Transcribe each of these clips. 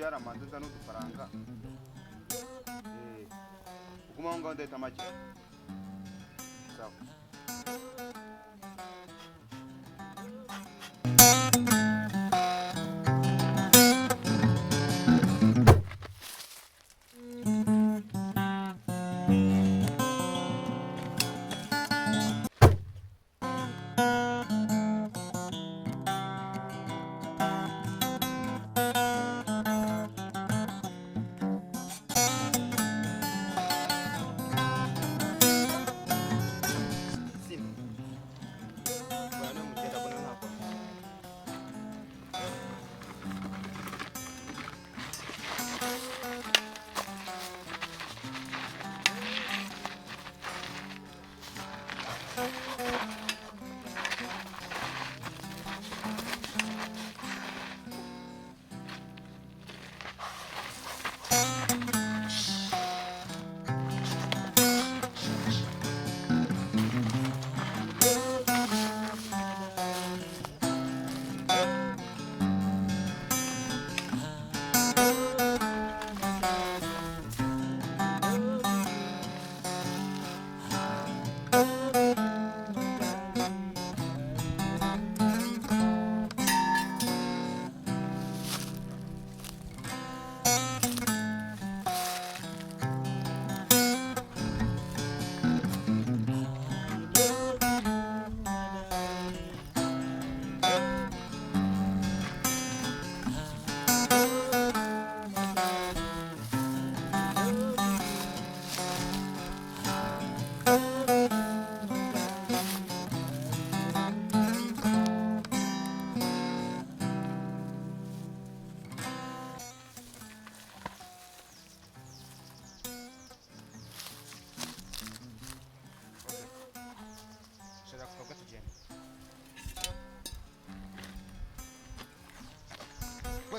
yara manduza n'udufaranga uguma ngo ndeta make sawa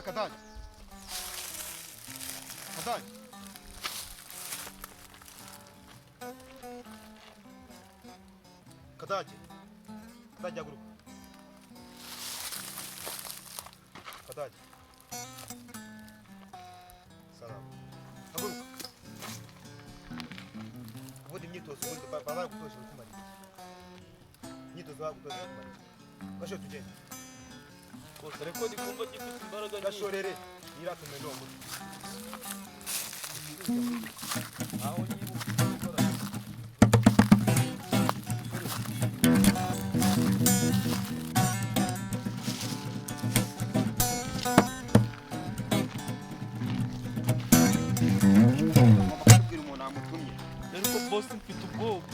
Kadaj. Kadaj. Kadaj. Kadaj group. Kadaj. Salam. Agroup. Vodi myitozo ubundi baba gutoza ubutumari. Myitozo baba gutoza ubutumari. Basho tugende. Dore ko ndikumva gifite imbaraga nyinshi. Gashorere iratume no muti. Aho nyibuka gukora. Bakubwira umuntu amutumye. Ariko boss mfite ubwoba.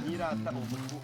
Nirata ubutu.